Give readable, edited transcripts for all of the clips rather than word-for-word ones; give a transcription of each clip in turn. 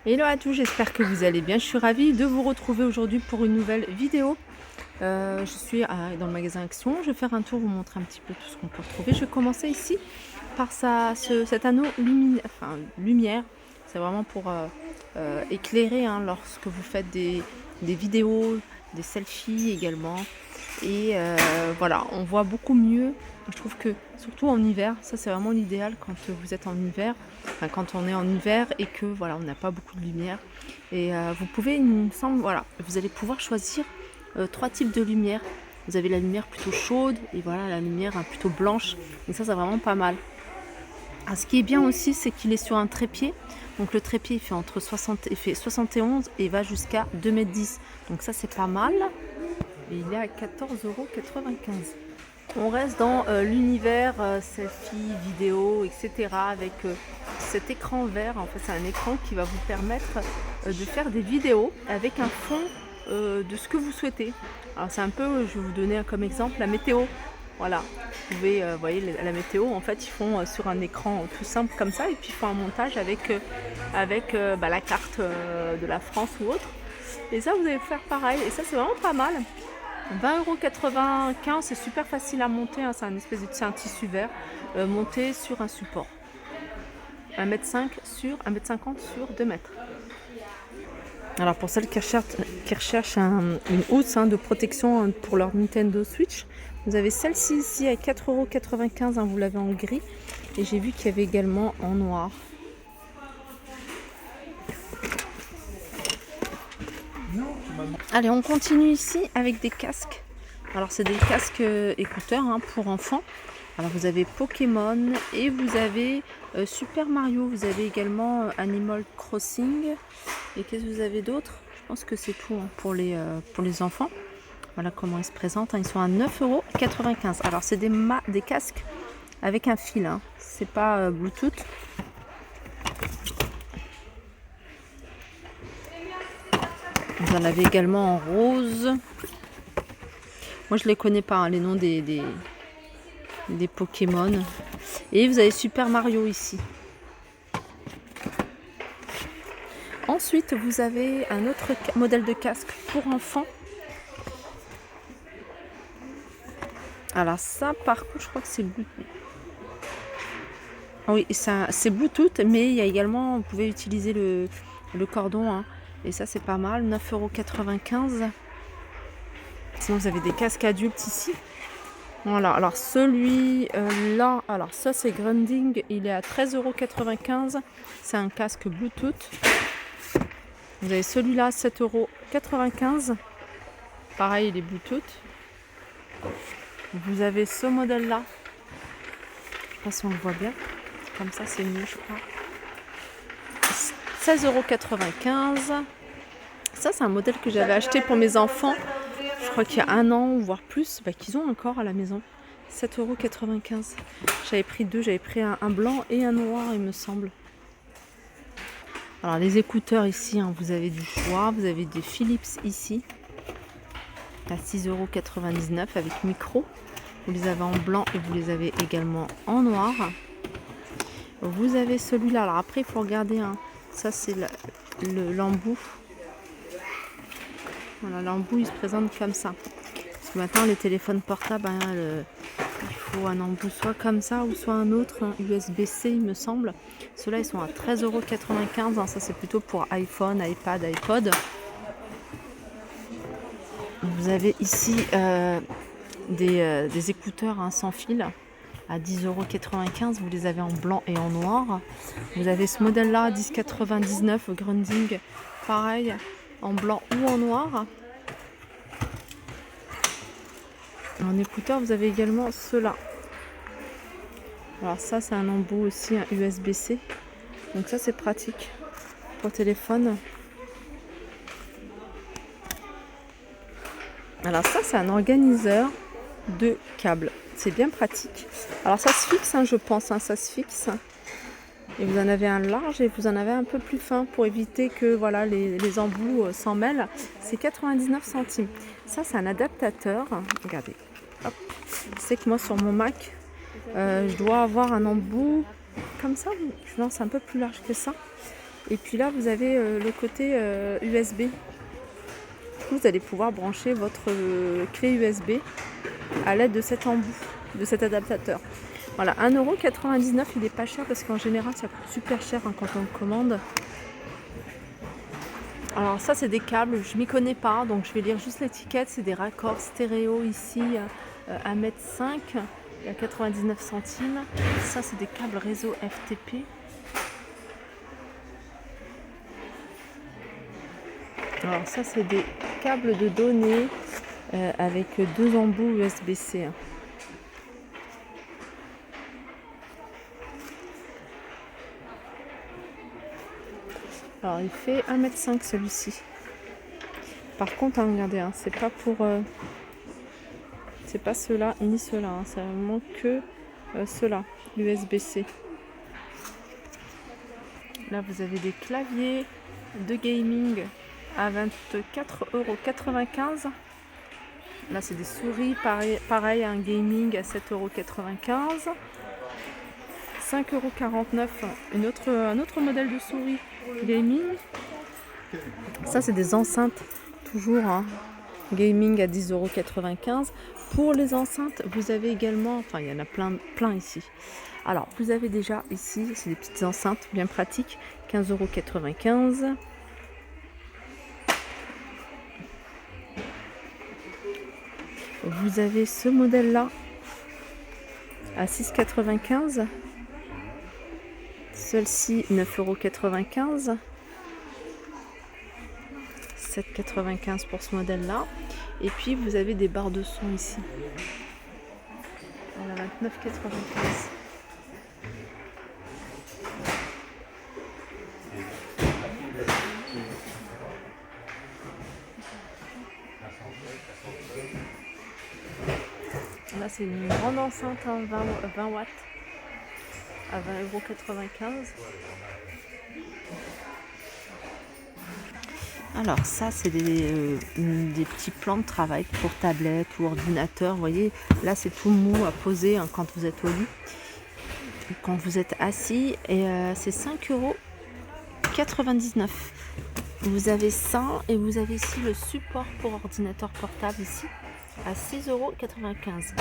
Hello à tous, j'espère que vous allez bien. Je suis ravie de vous retrouver aujourd'hui pour une nouvelle vidéo. Je suis dans le magasin Action. Je vais faire un tour, vous montrer un petit peu tout ce qu'on peut retrouver. Je vais commencer ici par cet anneau lumière. C'est vraiment pour éclairer lorsque vous faites des vidéos, des selfies également. Et voilà, on voit beaucoup mieux. Je trouve que surtout en hiver, ça c'est vraiment l'idéal quand vous êtes en hiver, enfin, quand on est en hiver et que voilà, on n'a pas beaucoup de lumière. Et vous pouvez, il me semble, voilà, vous allez pouvoir choisir 3 types de lumière. Vous avez la lumière plutôt chaude et voilà la lumière plutôt blanche. Et ça c'est vraiment pas mal. Ce qui est bien aussi, c'est qu'il est sur un trépied. Donc le trépied il fait entre 60 et fait 71 et va jusqu'à 2,10 m. Donc ça c'est pas mal. Et il est à 14,95 €. On reste dans l'univers selfie, vidéo, etc. avec cet écran vert. En fait, c'est un écran qui va vous permettre de faire des vidéos avec un fond de ce que vous souhaitez. Alors c'est un peu, je vais vous donner comme exemple la météo. Voilà, vous pouvez, voyez la météo, en fait ils font sur un écran tout simple comme ça et puis ils font un montage avec la carte de la France ou autre. Et ça vous allez faire pareil et ça c'est vraiment pas mal. 20,95 €, c'est super facile à monter, c'est un tissu vert monté sur un support. 1,5 m sur 1,50 m sur 2 mètres. Alors pour celles qui recherchent une housse de protection pour leur Nintendo Switch, vous avez celle-ci ici à 4,95 €, vous l'avez en gris et j'ai vu qu'il y avait également en noir. Allez, on continue ici avec des casques. Alors c'est des casques écouteurs pour enfants. Alors vous avez Pokémon et vous avez Super Mario. Vous avez également Animal Crossing. Et qu'est-ce que vous avez d'autre? Je pense que c'est tout pour les enfants. Voilà comment ils se présentent. Ils sont à 9,95 €. Alors c'est des casques avec un fil. C'est pas Bluetooth. Vous en avez également en rose. Moi, je les connais pas, les noms des Pokémon. Et vous avez Super Mario ici. Ensuite, vous avez un autre modèle de casque pour enfants. Alors ça, par contre, je crois que c'est Bluetooth. Oui, c'est Bluetooth, mais il y a également, vous pouvez utiliser le cordon. Et ça, c'est pas mal, 9,95 €. Sinon, vous avez des casques adultes ici. Voilà, alors celui-là, alors ça c'est Grundig, il est à 13,95 €. C'est un casque Bluetooth. Vous avez celui-là, 7,95 €. Pareil, il est Bluetooth. Vous avez ce modèle-là. Je sais pas si on le voit bien. Comme ça, c'est mieux, je crois. 16,95 €. Ça, c'est un modèle que j'avais acheté pour mes enfants. Je crois qu'il y a 1 an, voire plus, qu'ils ont encore à la maison. 7,95 €. J'avais pris deux, j'avais pris un blanc et un noir, il me semble. Alors les écouteurs ici, vous avez du choix. Vous avez des Philips ici à 6,99 € avec micro. Vous les avez en blanc et vous les avez également en noir. Vous avez celui-là. Alors après, il faut regarder. Ça, c'est l'embout. Voilà, l'embout, il se présente comme ça. Parce que maintenant, les téléphones portables, il faut un embout soit comme ça ou soit un autre, USB-C, il me semble. Ceux-là, ils sont à 13,95 €. Ça, c'est plutôt pour iPhone, iPad, iPod. Vous avez ici des écouteurs sans fil à 10,95 €. Vous les avez en blanc et en noir. Vous avez ce modèle-là, 10,99 € Grundig, pareil, en blanc ou en noir. En écouteur, vous avez également ceux-là. Alors ça, c'est un embout aussi, un USB-C. Donc ça, c'est pratique pour téléphone. Alors ça, c'est un organiseur de câbles. C'est bien pratique. Alors ça se fixe, je pense. Ça se fixe. Et vous en avez un large et vous en avez un peu plus fin pour éviter que voilà, les embouts s'en mêlent. C'est 99 centimes. Ça, c'est un adaptateur. Regardez. Hop. C'est que moi, sur mon Mac, je dois avoir un embout comme ça. Non, c'est un peu plus large que ça. Et puis là, vous avez le côté USB. Vous allez pouvoir brancher votre clé USB à l'aide de cet embout, de cet adaptateur. Voilà, 1,99 €, il est pas cher parce qu'en général ça coûte super cher quand on le commande. Alors ça c'est des câbles, je m'y connais pas, donc je vais lire juste l'étiquette. C'est des raccords stéréo ici, 1,5 m, il y a 99 centimes. Ça c'est des câbles réseau FTP. Alors ça c'est des câbles de données avec 2 embouts USB-C. Alors il fait 1,5 m celui-ci. Par contre, hein, regardez, hein, c'est pas pour... c'est pas cela ni cela, hein, ça manque que cela, USB-C. Là vous avez des claviers de gaming à 24,95 €. Là c'est des souris, pareil, un gaming à 7,95 €. 5,49 €, un autre modèle de souris gaming. Ça c'est des enceintes, toujours hein, gaming à 10,95 €. Pour les enceintes, vous avez également, enfin il y en a plein ici. Alors vous avez déjà ici, c'est des petites enceintes bien pratiques, 15,95 €. Vous avez ce modèle là à 6,95 €. Celle-ci 9,95 €. 7,95 € pour ce modèle là. Et puis vous avez des barres de son ici. Voilà, 29,95 €. Là c'est une grande enceinte, hein, 20 watts à 20,95 €. Alors ça c'est des petits plans de travail pour tablette ou ordinateur. Vous voyez, là c'est tout mou à poser hein, quand vous êtes au lit, quand vous êtes assis. Et c'est 5,99 €. Vous avez ça et vous avez ici le support pour ordinateur portable ici à 6,95 €.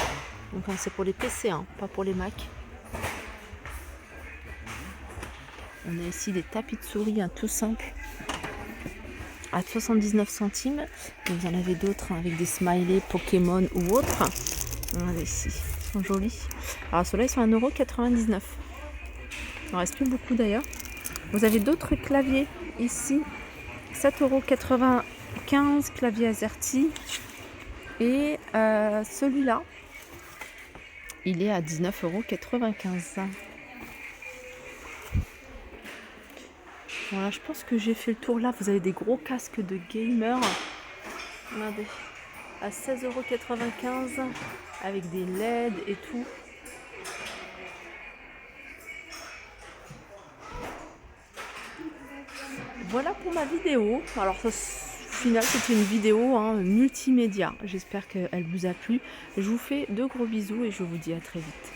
Donc c'est pour les PC, hein, pas pour les Mac. On a ici des tapis de souris hein, tout simples à 79 centimes. Et vous en avez d'autres hein, avec des smileys Pokémon ou autres. Regardez ici, ils sont jolis. Alors ceux-là ils sont à 1,99 €. Il n'en reste plus beaucoup d'ailleurs. Vous avez d'autres claviers ici, 7,95 € clavier AZERTY. Et celui-là, il est à 19,95 €. Voilà, je pense que j'ai fait le tour. Là, vous avez des gros casques de gamer. Regardez, à 16,95 € avec des LED et tout. Voilà pour ma vidéo. Alors, au final, c'était une vidéo hein, multimédia. J'espère qu'elle vous a plu. Je vous fais de gros bisous et je vous dis à très vite.